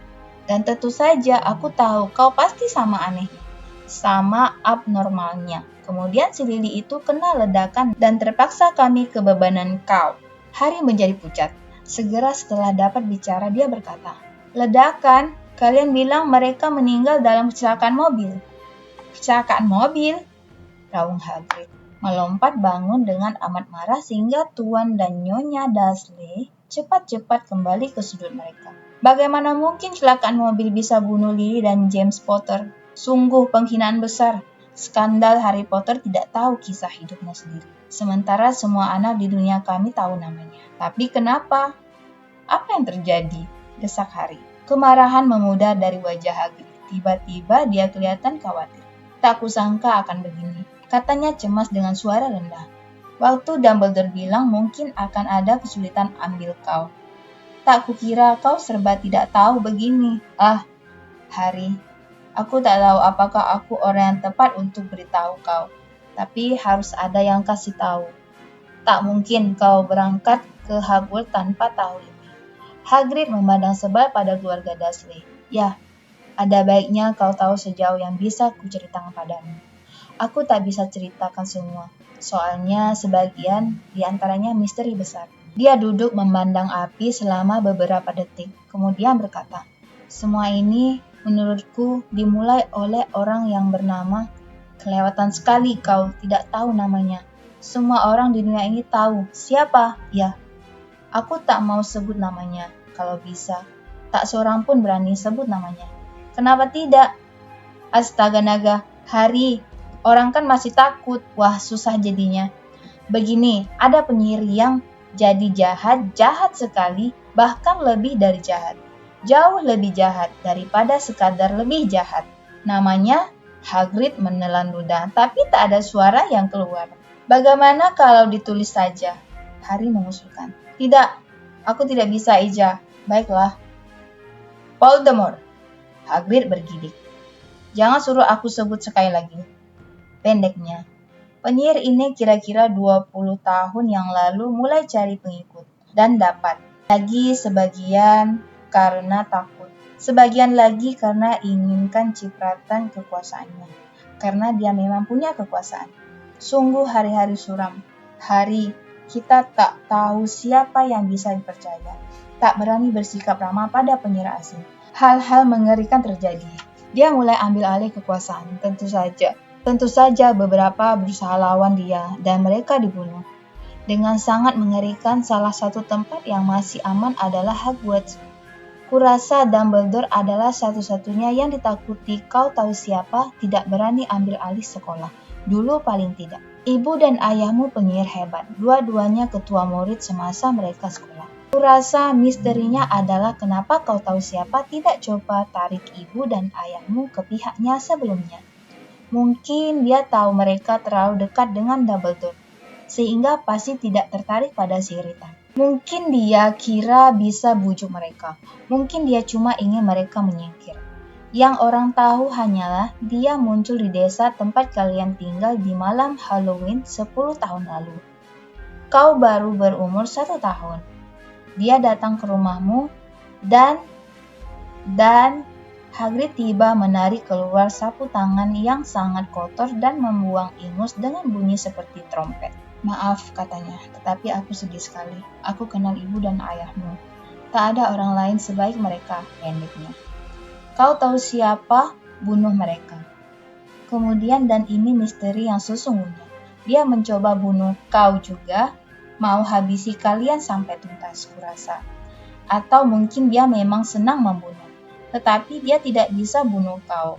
Dan tentu saja aku tahu kau pasti sama anehnya. Sama abnormalnya. Kemudian si Lily itu kena ledakan dan terpaksa kami kebebanan kau. Harry menjadi pucat. Segera setelah dapat bicara dia berkata, ledakan? Kalian bilang mereka meninggal dalam kecelakaan mobil. Kecelakaan mobil? Raung Hagrid. Melompat bangun dengan amat marah sehingga Tuan dan Nyonya Dursley cepat-cepat kembali ke sudut mereka. Bagaimana mungkin kecelakaan mobil bisa bunuh Lily dan James Potter? Sungguh penghinaan besar. Skandal Harry Potter tidak tahu kisah hidupnya sendiri. Sementara semua anak di dunia kami tahu namanya. Tapi kenapa? Apa yang terjadi? desak Harry. Kemarahan memudar dari wajah Hagrid. Tiba-tiba dia kelihatan khawatir. Tak kusangka akan begini, katanya cemas dengan suara rendah. Waktu Dumbledore bilang mungkin akan ada kesulitan ambil kau. Tak kukira kau serba tidak tahu begini. Ah, Harry, aku tak tahu apakah aku orang yang tepat untuk beritahu kau. Tapi harus ada yang kasih tahu. Tak mungkin kau berangkat ke Hogwarts tanpa tahu ini. Hagrid memandang sebal pada keluarga Dursley. Ya, ada baiknya kau tahu sejauh yang bisa kuceritakan padamu. Aku tak bisa ceritakan semua, soalnya sebagian di antaranya misteri besar. Dia duduk memandang api selama beberapa detik, kemudian berkata, semua ini menurutku dimulai oleh orang yang bernama, kelewatan sekali kau tidak tahu namanya. Semua orang di dunia ini tahu. Siapa? Ya, aku tak mau sebut namanya, kalau bisa. Tak seorang pun berani sebut namanya. Kenapa tidak? Astaga naga, Harry, orang kan masih takut. Wah, susah jadinya. Begini, ada penyihir yang jadi jahat sekali, bahkan lebih dari jahat. Jauh lebih jahat daripada sekadar lebih jahat. Namanya Hagrid menelan ludah, tapi tak ada suara yang keluar. Bagaimana kalau ditulis saja? Harry mengusulkan. Tidak, aku tidak bisa, Ija. Baiklah. Voldemort. Hagrid bergidik. Jangan suruh aku sebut sekali lagi. Pendeknya, penyihir ini kira-kira 20 tahun yang lalu mulai cari pengikut. Dan dapat. Lagi sebagian karena takut. Sebagian lagi karena inginkan cipratan kekuasaannya. Karena dia memang punya kekuasaan. Sungguh hari-hari suram. Hari, kita tak tahu siapa yang bisa dipercaya. Tak berani bersikap ramah pada penyihir asing. Hal-hal mengerikan terjadi. Dia mulai ambil alih kekuasaan, tentu saja beberapa berusaha lawan dia dan mereka dibunuh. Dengan sangat mengerikan, salah satu tempat yang masih aman adalah Hogwarts. Kurasa Dumbledore adalah satu-satunya yang ditakuti. Kau tahu siapa tidak berani ambil alih sekolah. Dulu paling tidak. Ibu dan ayahmu penyihir hebat. Dua-duanya ketua murid semasa mereka sekolah. Kurasa misterinya adalah kenapa kau tahu siapa tidak coba tarik ibu dan ayahmu ke pihaknya sebelumnya. Mungkin dia tahu mereka terlalu dekat dengan Dumbledore, sehingga pasti tidak tertarik pada sihir hitam. Mungkin dia kira bisa bujuk mereka. Mungkin dia cuma ingin mereka menyingkir. Yang orang tahu hanyalah dia muncul di desa tempat kalian tinggal di malam Halloween 10 tahun lalu. Kau baru berumur 1 tahun. Dia datang ke rumahmu dan Hagrid tiba menarik keluar sapu tangan yang sangat kotor dan membuang ingus dengan bunyi seperti trompet. Maaf, katanya, tetapi aku sedih sekali. Aku kenal ibu dan ayahmu. Tak ada orang lain sebaik mereka, pendeknya. Kau tahu siapa bunuh mereka. Kemudian dan ini misteri yang sesungguhnya. Dia mencoba bunuh kau juga, mau habisi kalian sampai tuntas, kurasa. Atau mungkin dia memang senang membunuh. Tetapi dia tidak bisa bunuh kau.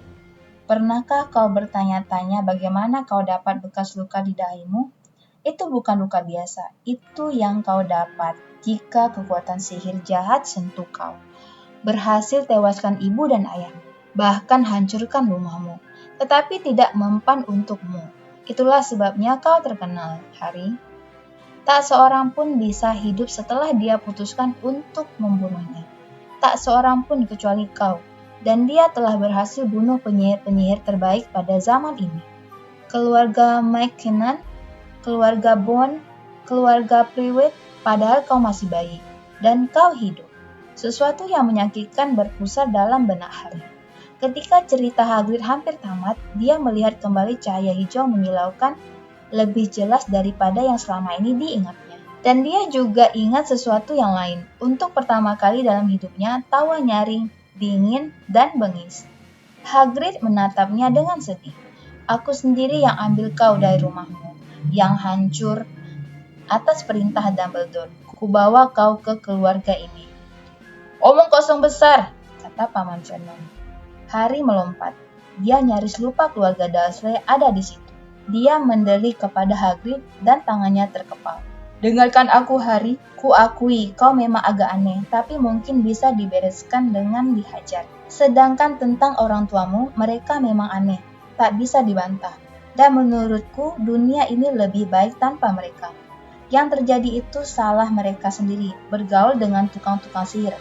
Pernahkah kau bertanya-tanya bagaimana kau dapat bekas luka di dahimu? Itu bukan luka biasa. Itu yang kau dapat jika kekuatan sihir jahat sentuh kau. Berhasil tewaskan ibu dan ayahmu. Bahkan hancurkan rumahmu. Tetapi tidak mempan untukmu. Itulah sebabnya kau terkenal, Harry. Tak seorang pun bisa hidup setelah dia putuskan untuk membunuhnya. Tak seorang pun kecuali kau, dan dia telah berhasil bunuh penyihir-penyihir terbaik pada zaman ini. Keluarga McKinnon, keluarga Bond, keluarga Privet, padahal kau masih bayi, dan kau hidup. Sesuatu yang menyakitkan berpusat dalam benak Harry. Ketika cerita Hagrid hampir tamat, dia melihat kembali cahaya hijau menyilaukan lebih jelas daripada yang selama ini diingatnya. Dan dia juga ingat sesuatu yang lain. Untuk pertama kali dalam hidupnya, tawa nyaring, dingin, dan bengis. Hagrid menatapnya dengan sedih. Aku sendiri yang ambil kau dari rumahmu, yang hancur atas perintah Dumbledore. Kubawa kau ke keluarga ini. Omong kosong besar, kata Paman Vernon. Harry melompat. Dia nyaris lupa keluarga Dursley ada di situ. Dia mendelik kepada Hagrid dan tangannya terkepal. Dengarkan aku, Harry. Kuakui kau memang agak aneh, tapi mungkin bisa dibereskan dengan dihajar. Sedangkan tentang orang tuamu, mereka memang aneh, tak bisa dibantah. Dan menurutku, dunia ini lebih baik tanpa mereka. Yang terjadi itu salah mereka sendiri, bergaul dengan tukang-tukang sihir.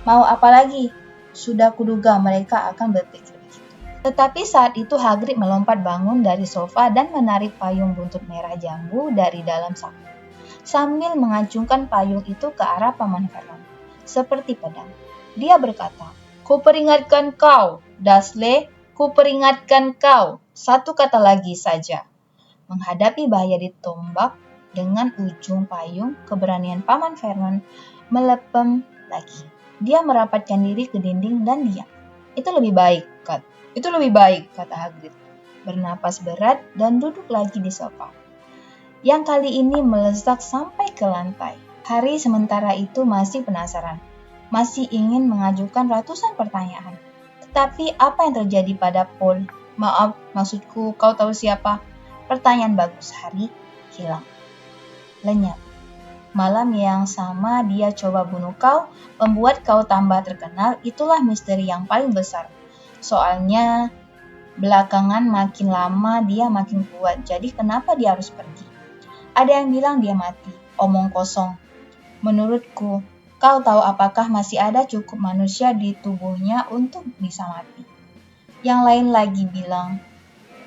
Mau apa lagi? Sudah kuduga mereka akan berpikir begitu. Tetapi saat itu Hagrid melompat bangun dari sofa dan menarik payung buntut merah jambu dari dalam saku, sambil mengacungkan payung itu ke arah Paman Vernon, seperti pedang. Dia berkata, "Kuperingatkan kau, Dursley, kuperingatkan kau, satu kata lagi saja." Menghadapi bahaya ditombak dengan ujung payung, keberanian Paman Vernon melepem lagi. Dia merapatkan diri ke dinding dan diam. Itu lebih baik, kata Hagrid, bernapas berat dan duduk lagi di sofa. Yang kali ini melesat sampai ke lantai. Harry sementara itu masih penasaran, masih ingin mengajukan ratusan pertanyaan. Tetapi apa yang terjadi pada Paul? Maaf, maksudku kau tahu siapa? Pertanyaan bagus, Harry. Hilang. Lenyap. Malam yang sama dia coba bunuh kau, membuat kau tambah terkenal, itulah misteri yang paling besar. Soalnya, belakangan makin lama dia makin kuat, jadi kenapa dia harus pergi? Ada yang bilang dia mati, omong kosong. Menurutku, kau tahu apakah masih ada cukup manusia di tubuhnya untuk bisa mati? Yang lain lagi bilang,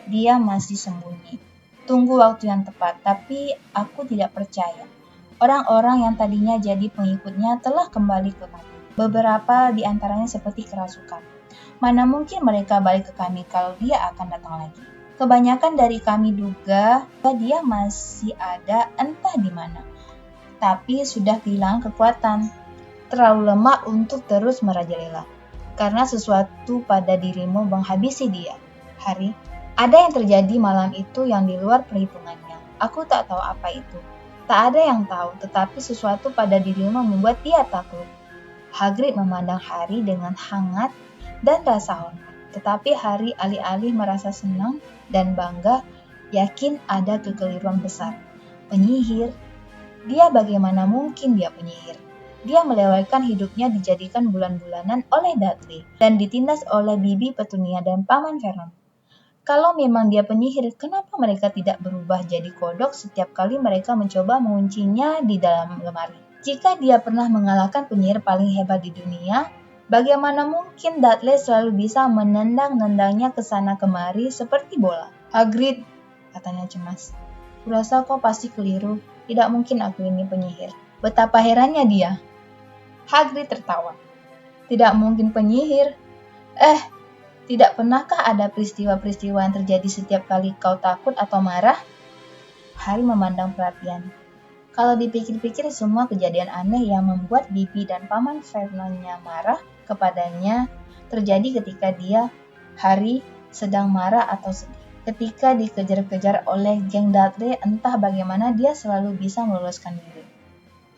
dia masih sembunyi. Tunggu waktu yang tepat, tapi aku tidak percaya. Orang-orang yang tadinya jadi pengikutnya telah kembali ke kami. Beberapa di antaranya seperti kerasukan. Mana mungkin mereka balik ke kami kalau dia akan datang lagi? Kebanyakan dari kami duga dia masih ada entah di mana, tapi sudah kehilangan kekuatan, terlalu lemah untuk terus merajalela. Karena sesuatu pada dirimu menghabisi dia, Harry. Ada yang terjadi malam itu yang di luar perhitungannya. Aku tak tahu apa itu. Tak ada yang tahu, tetapi sesuatu pada dirimu membuat dia takut. Hagrid memandang Harry dengan hangat dan rasa hormat. Tetapi Harry alih-alih merasa senang dan bangga, yakin ada kekeliruan besar. Penyihir? Dia bagaimana mungkin dia penyihir? Dia melewatkan hidupnya dijadikan bulan-bulanan oleh Dudley dan ditindas oleh Bibi Petunia dan Paman Vernon. Kalau memang dia penyihir, kenapa mereka tidak berubah jadi kodok setiap kali mereka mencoba menguncinya di dalam lemari? Jika dia pernah mengalahkan penyihir paling hebat di dunia, bagaimana mungkin Dudley selalu bisa menendang-nendangnya ke sana kemari seperti bola? Hagrid, katanya cemas. Kurasa kau pasti keliru. Tidak mungkin aku ini penyihir. Betapa herannya dia. Hagrid tertawa. Tidak mungkin penyihir. Tidak pernahkah ada peristiwa-peristiwa yang terjadi setiap kali kau takut atau marah? Harry memandang perhatian. Kalau dipikir-pikir semua kejadian aneh yang membuat Bibi dan Paman Vernonnya marah kepadanya terjadi ketika dia, Harry, sedang marah atau sedih. Ketika dikejar-kejar oleh geng Dudley, entah bagaimana dia selalu bisa meloloskan diri.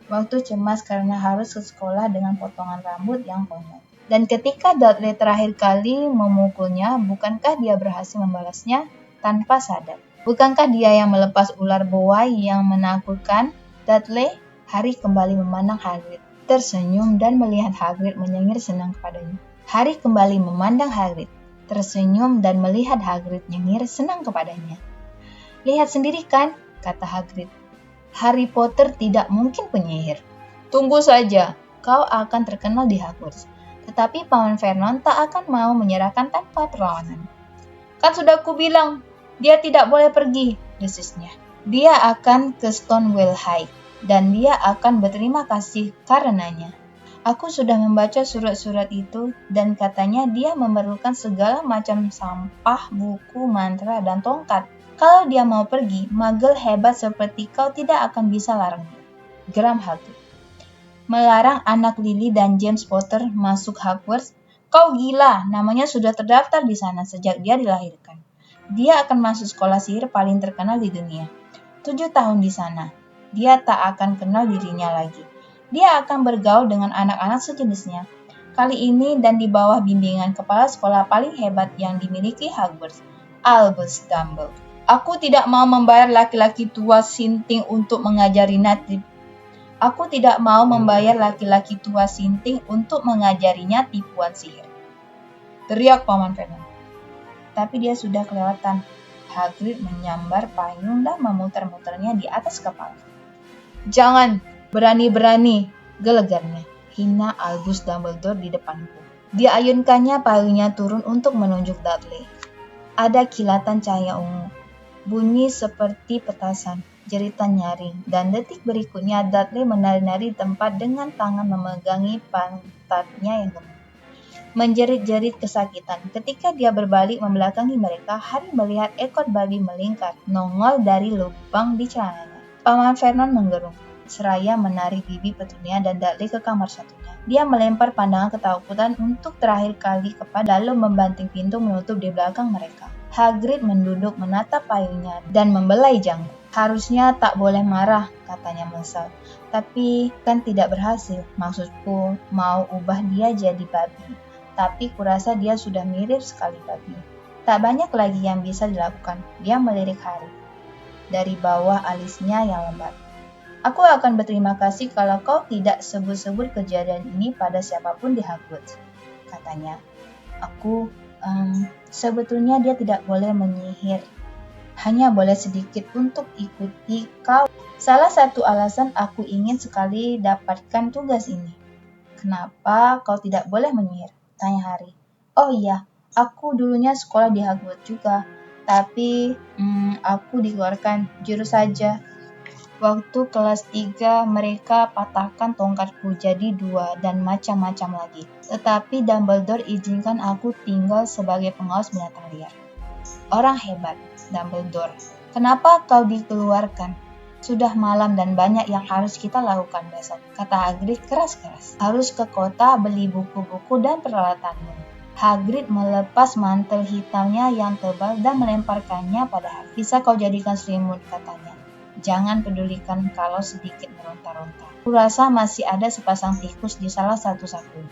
Waktu cemas karena harus ke sekolah dengan potongan rambut yang konyol. Dan ketika Dudley terakhir kali memukulnya, bukankah dia berhasil membalasnya tanpa sadar? Bukankah dia yang melepas ular boa yang menakutkan? Dudley, Harry kembali memandang Hagrid, tersenyum dan melihat Hagrid menyengir senang kepadanya. Harry kembali memandang Hagrid, tersenyum dan melihat Hagrid nyengir senang kepadanya. Lihat sendiri kan, kata Hagrid. Harry Potter tidak mungkin penyihir. Tunggu saja, kau akan terkenal di Hogwarts. Tetapi Paman Vernon tak akan mau menyerahkan tanpa perlawanan. Kan sudah kubilang, dia tidak boleh pergi, desisnya. Dia akan ke Stonewall High, dan dia akan berterima kasih karenanya. Aku sudah membaca surat-surat itu, dan katanya dia memerlukan segala macam sampah, buku, mantra, dan tongkat. Kalau dia mau pergi, magel hebat seperti kau tidak akan bisa larang dia. Geram Hagrid. Melarang anak Lily dan James Potter masuk Hogwarts? Kau gila, namanya sudah terdaftar di sana sejak dia dilahirkan. Dia akan masuk sekolah sihir paling terkenal di dunia. 7 tahun di sana. Dia tak akan kenal dirinya lagi. Dia akan bergaul dengan anak-anak sejenisnya. Kali ini dan di bawah bimbingan kepala sekolah paling hebat yang dimiliki Hogwarts, Albus Dumbledore. Aku tidak mau membayar laki-laki tua sinting untuk mengajarinya tipuan sihir. Teriak Paman Vernon. Tapi dia sudah kelewatan. Hagrid menyambar payung dan memutar-mutarnya di atas kepala. Jangan, berani-berani, gelegarnya. Hina Albus Dumbledore di depanku. Dia ayunkannya payungnya turun untuk menunjuk Dudley. Ada kilatan cahaya ungu. Bunyi seperti petasan, jeritan nyaring, dan detik berikutnya Dudley menari-nari di tempat dengan tangan memegangi pantatnya yang gemuk. Menjerit-jerit kesakitan. Ketika dia berbalik membelakangi mereka, Harry melihat ekor babi melingkar, nongol dari lubang di celananya. Paman Vernon menggerung, seraya menarik bibi petunnya dan Dudley ke kamar satunya. Dia melempar pandangan ketakutan untuk terakhir kali kepada lalu membanting pintu menutup di belakang mereka. Hagrid menduduk menatap payungnya dan membelai janggut. Harusnya tak boleh marah, katanya mesal. Tapi kan tidak berhasil. Maksudku mau ubah dia jadi babi. Tapi kurasa dia sudah mirip sekali babi. Tak banyak lagi yang bisa dilakukan. Dia melirik Harry dari bawah alisnya yang lembat. Aku akan berterima kasih kalau kau tidak sebut-sebut kejadian ini pada siapapun di Hogwarts, katanya. Sebetulnya dia tidak boleh menyihir. Hanya boleh sedikit untuk ikuti kau. Salah satu alasan aku ingin sekali dapatkan tugas ini. Kenapa kau tidak boleh menyihir? Tanya Harry. Oh iya, aku dulunya sekolah di Hogwarts juga. Tapi aku dikeluarkan, jujur saja. Waktu kelas 3 mereka patahkan tongkatku jadi 2 dan macam-macam lagi. Tetapi Dumbledore izinkan aku tinggal sebagai pengawas binatang liar. Orang hebat, Dumbledore. Kenapa kau dikeluarkan? Sudah malam dan banyak yang harus kita lakukan besok, kata Hagrid keras-keras. Harus ke kota beli buku-buku dan peralatanmu. Hagrid melepas mantel hitamnya yang tebal dan melemparkannya pada Harry. Bisa kau jadikan selimut, katanya. Jangan pedulikan kalau sedikit meronta-ronta. Kurasa masih ada sepasang tikus di salah satu sakunya.